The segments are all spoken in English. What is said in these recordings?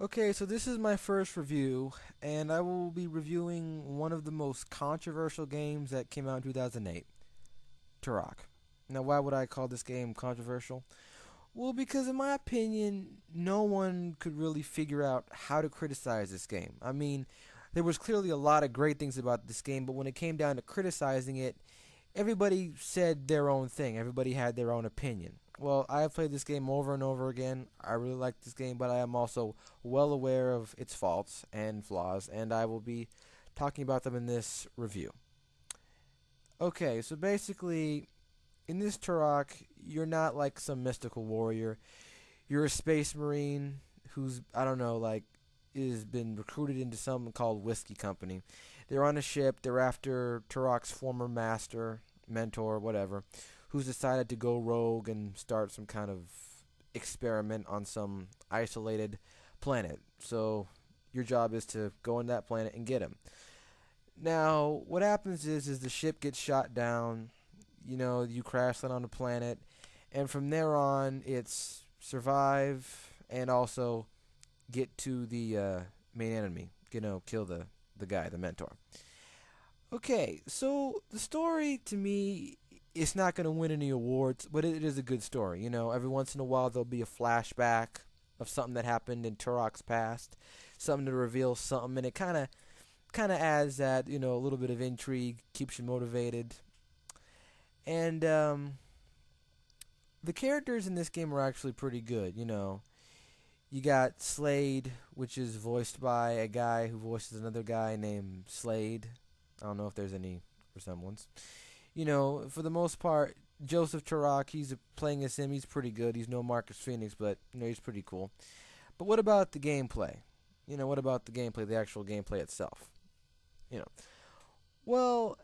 Okay, so this is my first review, and I will be reviewing one of the most controversial games that came out in 2008, Turok. Now, why would I call this game controversial? Well, because in my opinion, no one could really figure out how to criticize this game. I mean, there was clearly a lot of great things about this game, but when it came down to criticizing it, everybody said their own thing. Everybody had their own opinion. Well, I have played this game over and over again. I really like this game, but I am also well aware of its faults and flaws, and I will be talking about them in this review. Okay, so basically, in this Turok, you're not like some mystical warrior. You're a space marine who's, I don't know, like, is been recruited into something called Whiskey Company. They're on a ship. They're after Turok's former master, mentor, whatever, who's decided to go rogue and start some kind of experiment on some isolated planet. So your job is to go on that planet and get him. Now, what happens is the ship gets shot down. You crash land on the planet, and from there on, it's survive and also get to the main enemy. Kill the guy, the mentor. Okay, so the story to me is not going to win any awards, but it is a good story. Every once in a while there'll be a flashback of something that happened in Turok's past, something to reveal something, and it kind of adds that a little bit of intrigue, keeps you motivated, and the characters in this game are actually pretty good. You got Slade, which is voiced by a guy who voices another guy named Slade. I don't know if there's any resemblance. For the most part, Joseph Turok, he's playing as him. He's pretty good. He's no Marcus Phoenix, but he's pretty cool. But what about the gameplay? What about the gameplay, the actual gameplay itself? You know, well,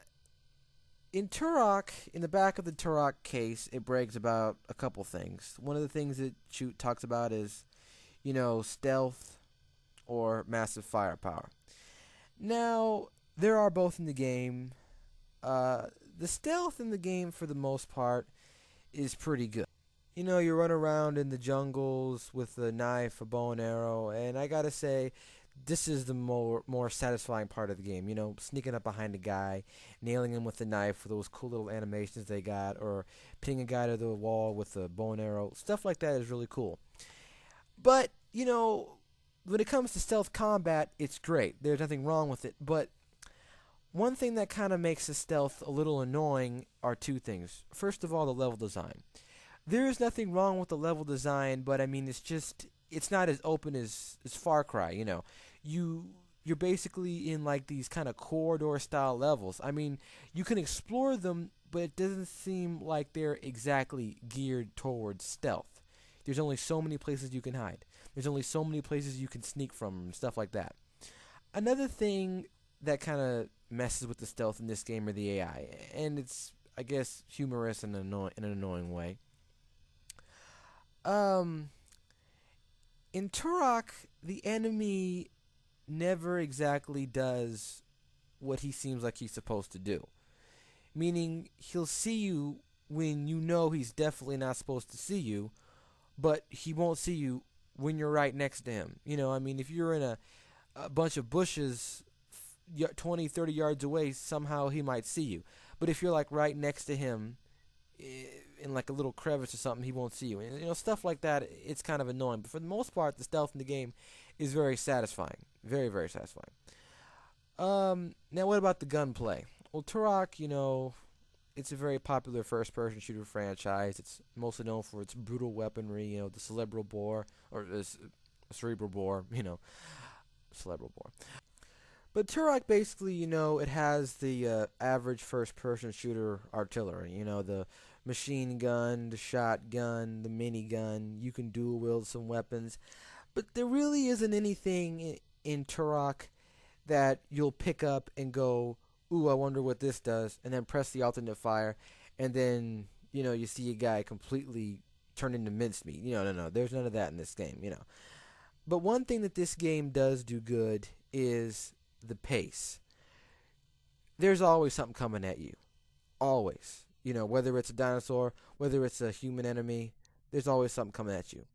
in Turok, in the back of the Turok case, it brags about a couple things. One of the things it talks about is, stealth or massive firepower. Now, there are both in the game. The stealth in the game, for the most part, is pretty good. You run around in the jungles with a knife, a bow and arrow, and I gotta say, this is the more satisfying part of the game. Sneaking up behind a guy, nailing him with a knife for those cool little animations they got, or pinning a guy to the wall with a bow and arrow. Stuff like that is really cool. But when it comes to stealth combat, it's great. There's nothing wrong with it. But one thing that kind of makes the stealth a little annoying are two things. First of all, the level design. There is nothing wrong with the level design, but I mean, it's not as open as Far Cry. You're basically in like these kind of corridor style levels. I mean, you can explore them, but it doesn't seem like they're exactly geared towards stealth. There's only so many places you can hide. There's only so many places you can sneak from and stuff like that. Another thing that kind of messes with the stealth in this game are the AI, and it's, I guess, humorous in an annoying way. Um, in Turok, the enemy never exactly does what he seems like he's supposed to do. Meaning, he'll see you when you know he's definitely not supposed to see you, but he won't see you when you're right next to him. I mean, if you're in a bunch of bushes 20, 30 yards away, somehow he might see you. But if you're like right next to him in like a little crevice or something, he won't see you. And stuff like that, it's kind of annoying. But for the most part, the stealth in the game is very satisfying. Very, very satisfying. Now what about the gunplay? Well, Turok, it's a very popular first-person shooter franchise. It's mostly known for its brutal weaponry, the cerebral bore, or this cerebral bore, cerebral bore. But Turok basically, it has the average first-person shooter artillery. The machine gun, the shotgun, the minigun. You can dual wield some weapons, but there really isn't anything in Turok that you'll pick up and go, "Ooh, I wonder what this does," and then press the alternate fire, and then you see a guy completely turn into mincemeat. No, there's none of that in this game. But one thing that this game does do good is the pace. There's always something coming at you. Always. Whether it's a dinosaur, whether it's a human enemy, there's always something coming at you.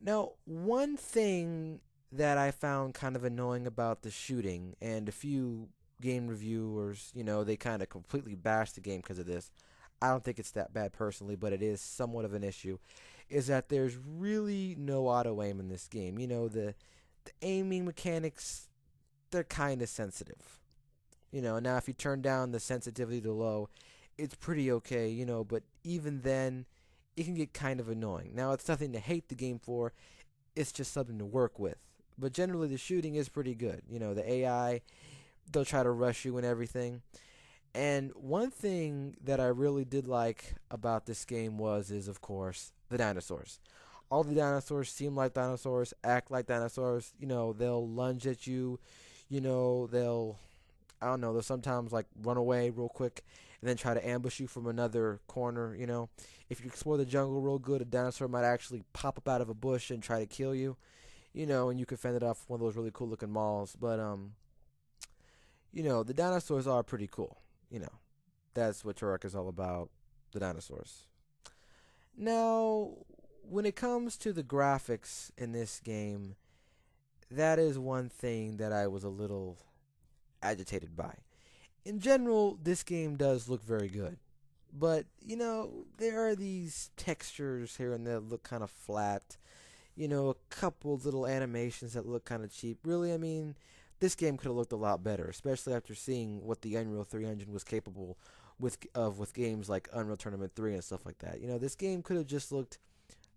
Now, one thing that I found kind of annoying about the shooting, and a few game reviewers, they kind of completely bash the game because of this. I don't think it's that bad personally, but it is somewhat of an issue. Is that there's really no auto aim in this game. The aiming mechanics, they're kind of sensitive. Now if you turn down the sensitivity to low, it's pretty okay, but even then, it can get kind of annoying. Now, it's nothing to hate the game for, it's just something to work with. But generally, the shooting is pretty good. The AI, they'll try to rush you and everything. And one thing that I really did like about this game is of course, the dinosaurs. All the dinosaurs seem like dinosaurs, act like dinosaurs. They'll lunge at you. They'll I don't know, they'll sometimes like run away real quick and then try to ambush you from another corner. If you explore the jungle real good, a dinosaur might actually pop up out of a bush and try to kill you, and you can fend it off with one of those really cool looking malls. But the dinosaurs are pretty cool. You know, that's what Turok is all about, the dinosaurs. Now, when it comes to the graphics in this game, that is one thing that I was a little agitated by. In general, this game does look very good. But, there are these textures here and there that look kind of flat. A couple little animations that look kind of cheap. Really, I mean, this game could have looked a lot better, especially after seeing what the Unreal 3 engine was capable with games like Unreal Tournament 3 and stuff like that. This game could have just looked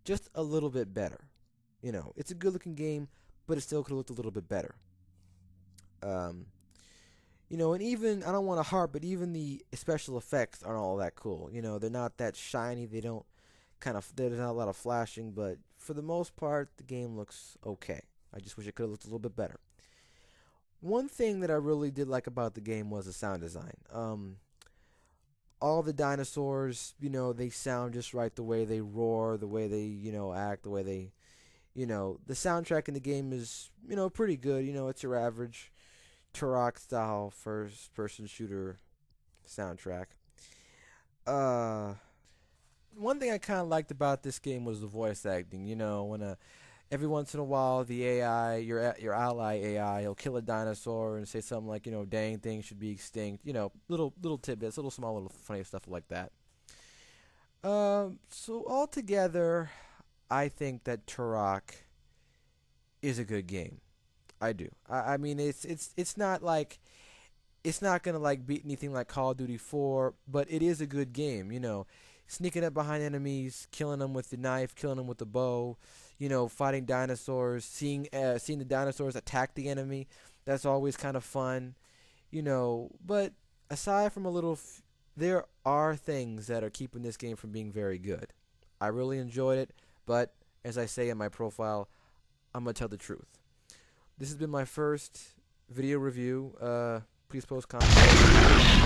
just a little bit better. It's a good looking game, but it still could have looked a little bit better. And even, I don't want to harp, but even the special effects aren't all that cool. They're not that shiny. There's not a lot of flashing, but for the most part, the game looks okay. I just wish it could have looked a little bit better. One thing that I really did like about the game was the sound design. All the dinosaurs, they sound just right, the way they roar, the way they, act, the way they, the soundtrack in the game is, pretty good. It's your average Turok style first person shooter soundtrack. One thing I kind of liked about this game was the voice acting. When every once in a while the AI, your ally AI, will kill a dinosaur and say something like, dang things should be extinct. Little tidbits, little small little funny stuff like that. So altogether, I think that Turok is a good game. I do. I mean, it's not like it's not gonna like beat anything like Call of Duty 4, but it is a good game. Sneaking up behind enemies, killing them with the knife, killing them with the bow. Fighting dinosaurs, seeing the dinosaurs attack the enemy. That's always kind of fun. But aside from there are things that are keeping this game from being very good. I really enjoyed it, but as I say in my profile, I'm gonna tell the truth. This has been my first video review. Please post comments.